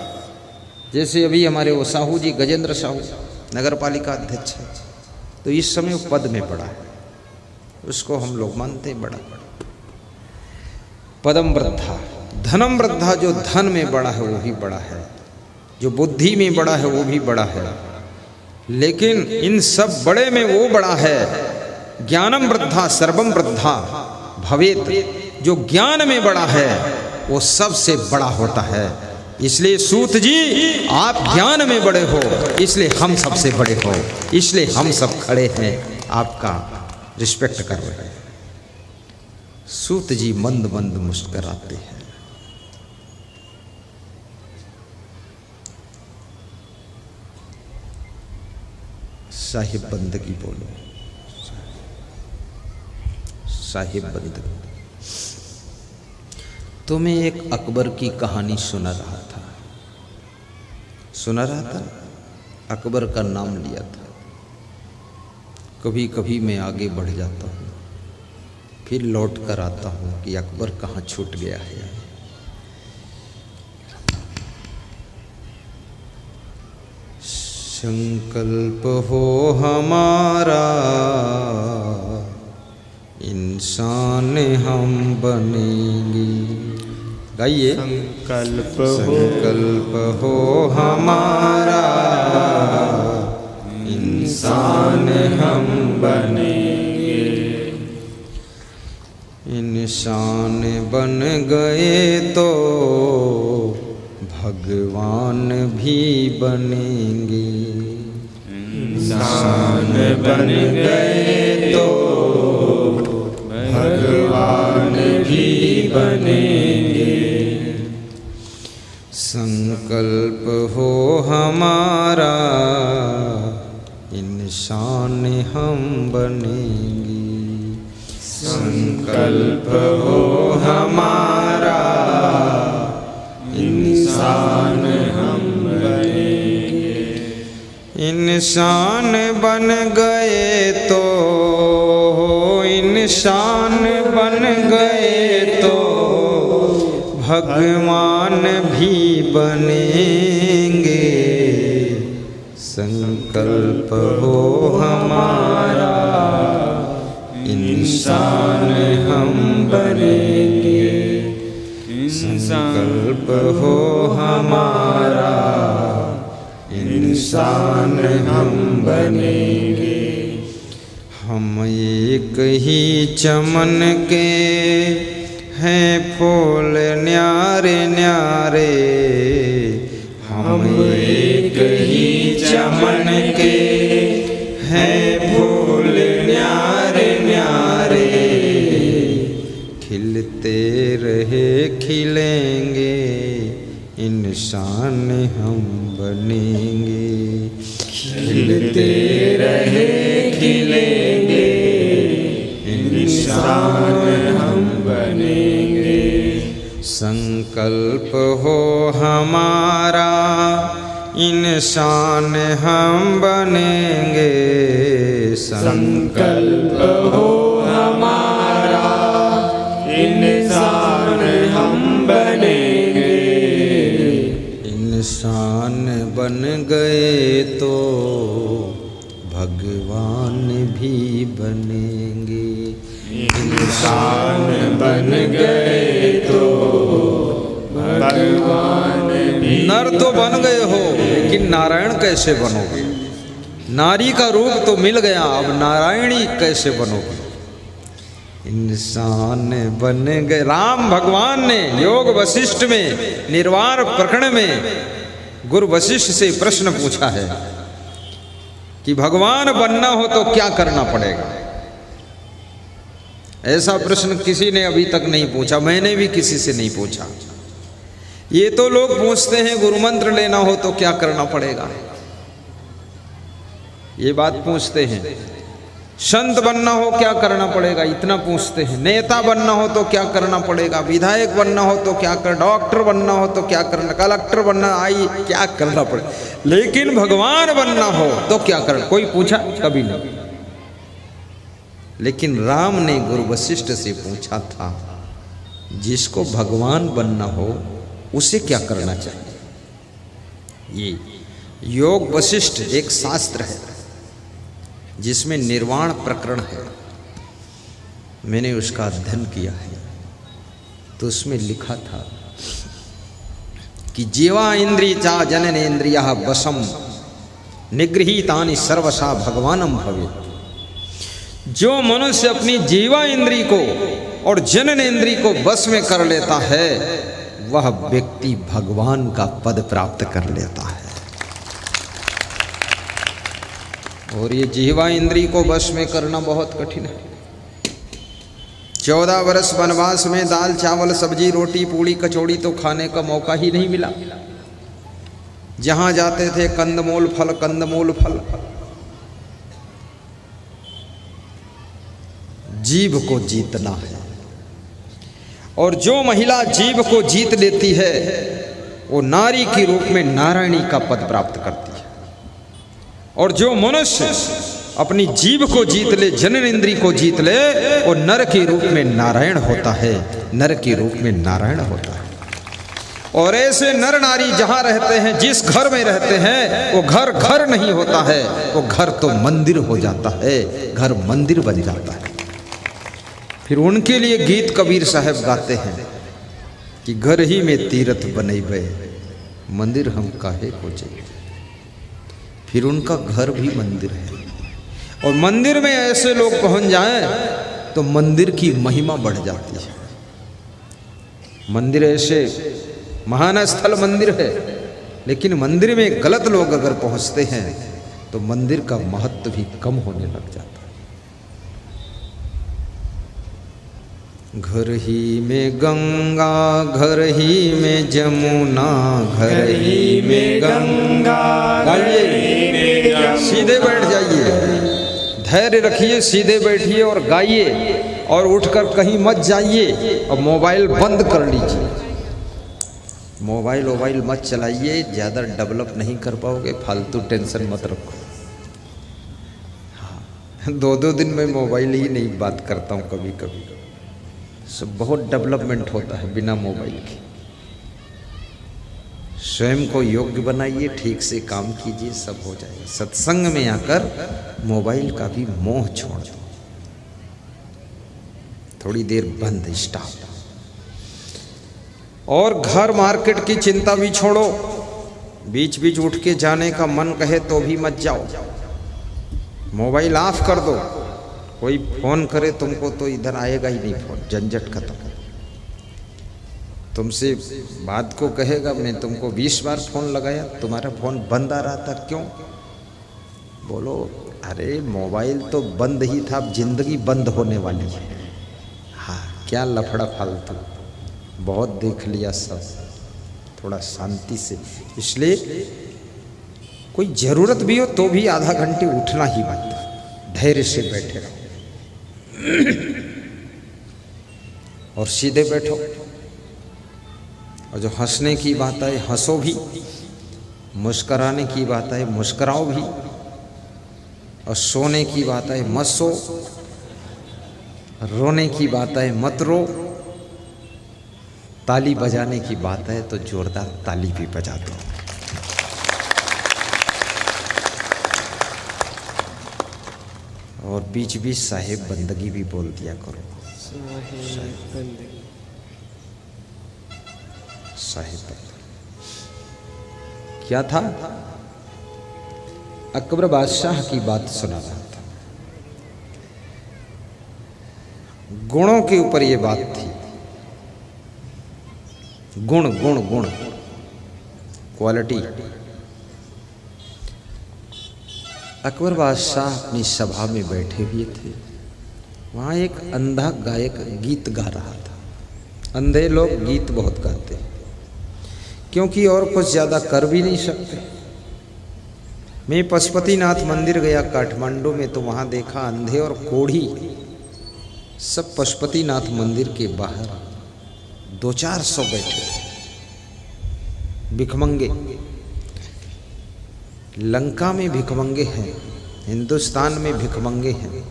जैसे अभी हमारे वो साहू जी, गजेंद्र साहू नगर पालिका अध्यक्ष है, तो इस समय वो पद में बड़ा है, उसको हम लोग मानते हैं बड़ा। पदम वृद्धा। धनम वृद्धा, जो धन में बड़ा है वो भी बड़ा है, जो बुद्धि में बड़ा है वो भी बड़ा है, लेकिन इन सब बड़े में वो बड़ा है। ज्ञानम वृद्धा सर्वम वृद्धा भवेत, जो ज्ञान में बड़ा है वो सबसे बड़ा होता है। इसलिए सूत जी, आप ज्ञान में बड़े हो, इसलिए हम सबसे बड़े हो, इसलिए हम सब खड़े हैं, आपका रिस्पेक्ट कर रहे हैं। सूत जी मंद मंद मुस्कुराते हैं। साहिब बंदगी बोलो, साहिब बंदगी। तो मैं एक अकबर की कहानी सुना रहा था। अकबर का नाम लिया था। कभी कभी मैं आगे बढ़ जाता हूँ, फिर लौट कर आता हूँ कि अकबर कहाँ छूट गया है। संकल्प हो हमारा, इंसान हम बनेंगे। गाइए। संकल्प हो हमारा, इंसान हम बनेंगे। इंसान बन गए तो भगवान भी बनेंगे। इंसान बन गए तो भगवान भी बनेंगे। संकल्प हो हमारा, इंसान हम बनेंगे। संकल्प हो हमारा, इंसान हम बनेंगे। इंसान बन गए तो, इंसान बन गए तो भगवान भी बनेंगे। संकल्प हो हमारा, इंसान हम बनेंगे। संकल्प हो हमारा, इंसान हम बनेंगे। हम एक ही चमन के हैं फूल न्यारे न्यारे। हम एक ही चमन के हैं फूल न्यारे न्यारे। खिलते रहे खिलेंगे, इंसान हम बनेंगे। खिलते रहे खिलेंगे, इंसान हम बनेंगे। संकल्प हो हमारा, इंसान हम बनेंगे,
संकल्प हो हमारा, इंसान हम बनेंगे।
इंसान बन गए तो भगवान भी बनेंगे।
इंसान बन गए तो भगवान भी।
नर तो बन गए हो, लेकिन नारायण कैसे बनोगे? नारी का रूप तो मिल गया, अब नारायणी कैसे बनोगे? इंसान बन गए। राम भगवान ने योग वशिष्ठ में, निर्वाण प्रकरण में गुरु वशिष्ठ से प्रश्न पूछा है कि भगवान बनना हो तो क्या करना पड़ेगा। ऐसा प्रश्न किसी ने अभी तक नहीं पूछा, मैंने भी किसी से नहीं पूछा। ये तो लोग पूछते हैं गुरु मंत्र लेना हो तो क्या करना पड़ेगा, ये बात पूछते हैं। संत बनना हो क्या करना पड़ेगा, इतना पूछते हैं। नेता बनना हो तो क्या करना पड़ेगा, विधायक बनना हो तो क्या कर, डॉक्टर बनना हो तो क्या करना, कलेक्टर बनना, आई क्या करना पड़ेगा। लेकिन भगवान बनना हो तो क्या करना, कोई पूछा कभी नहीं। लेकिन राम ने गुरु वशिष्ठ से पूछा था, जिसको भगवान बनना हो उसे क्या करना चाहिए। ये योग वशिष्ठ एक शास्त्र है जिसमें निर्वाण प्रकरण है, मैंने उसका अध्ययन किया है। तो उसमें लिखा था कि जीवा इंद्रिय चा जननेन्द्रिया वशम निगृहीतानि सर्वशा भगवानम भवेत्। जो मनुष्य अपनी जीवा इंद्री को और जननेन्द्रिय को बस में कर लेता है, वह व्यक्ति भगवान का पद प्राप्त कर लेता है। और ये जीवा इंद्री को बस में करना बहुत कठिन है। 14 वर्ष वनवास में दाल चावल सब्जी रोटी पूड़ी कचौड़ी तो खाने का मौका ही नहीं मिला। जहां जाते थे कंदमूल फल, कंदमूल फल। जीभ को जीतना है, और जो महिला जीभ को जीत लेती है वो नारी के रूप में नारायणी का पद प्राप्त करती है। और जो मनुष्य अपनी जीभ को जीत ले, जननेन्द्रिय को जीत ले, वो नर के रूप में नारायण होता है, नर के रूप में नारायण होता है। और ऐसे नर नारी जहां रहते हैं, जिस घर में रहते हैं, वो घर घर नहीं होता है, वो घर तो मंदिर हो जाता है, घर मंदिर बन जाता है। फिर उनके लिए गीत कबीर साहब गाते हैं कि घर ही में तीरथ बनैबे, मंदिर हम काहे को चाहिए। फिर उनका घर भी मंदिर है, और मंदिर में ऐसे लोग पहुंच जाएं तो मंदिर की महिमा बढ़ जाती है। मंदिर ऐसे महान स्थल मंदिर है, लेकिन मंदिर में गलत लोग अगर पहुंचते हैं तो मंदिर का महत्व भी कम होने लग जाता है। घर ही में गंगा, घर ही में जमुना, घर ही में गंगा। गाइए, सीधे बैठ जाइए, धैर्य रखिए, सीधे बैठिए और गाइए, और उठकर कहीं मत जाइए, और मोबाइल बंद कर लीजिए। मोबाइल मत चलाइए, ज़्यादा डेवलप नहीं कर पाओगे, फालतू टेंशन मत रखो। हाँ, 2-2 दिन में मोबाइल ही नहीं बात करता हूँ कभी कभी। सब बहुत डेवलपमेंट होता है बिना मोबाइल के। स्वयं को योग्य बनाइए, ठीक से काम कीजिए, सब हो जाएगा। सत्संग में आकर मोबाइल का भी मोह छोड़ दो, थोड़ी देर बंद, स्टॉप। और घर मार्केट की चिंता भी छोड़ो, बीच बीच उठ के जाने का मन कहे तो भी मत जाओ, मोबाइल ऑफ कर दो। कोई फोन करे तुमको तो इधर आएगा ही नहीं फोन, झंझट खत्म। तुमसे बात को कहेगा, मैं तुमको 20 बार फोन लगाया, तुम्हारा फोन बंद आ रहा था, क्यों? बोलो, अरे मोबाइल तो बंद ही था, अब जिंदगी बंद होने वाली है। हाँ, क्या लफड़ा फालतू, बहुत देख लिया सब, थोड़ा शांति से। इसलिए कोई ज़रूरत भी हो तो भी आधा घंटे उठना ही मत, धैर्य से बैठे रहो और सीधे बैठो। और जो हंसने की बात है, हंसो भी, मुस्कराने की बात है मुस्कराओ भी, और सोने की बात है मत सो, रोने की बात है मत रो, ताली बजाने की बात है तो जोरदार ताली भी बजा दो। और बीच बीच साहेब बंदगी भी बोल दिया करो। साहेब बंदगी क्या था? अकबर बादशाह की बात सुना रहा था। गुणों के ऊपर ये बात थी। गुण गुण गुण, क्वालिटी। अकबर बादशाह अपनी सभा में बैठे हुए थे। वहाँ एक अंधा गायक गीत गा रहा था। अंधे लोग गीत बहुत गाते हैं क्योंकि और कुछ ज़्यादा कर भी नहीं सकते। मैं पशुपतिनाथ मंदिर गया काठमांडू में, तो वहाँ देखा अंधे और कोढ़ी सब पशुपतिनाथ मंदिर के बाहर 200-400 बैठे, भिखमंगे। लंका में भिखमंगे हैं, हिंदुस्तान में भिखमंगे हैं,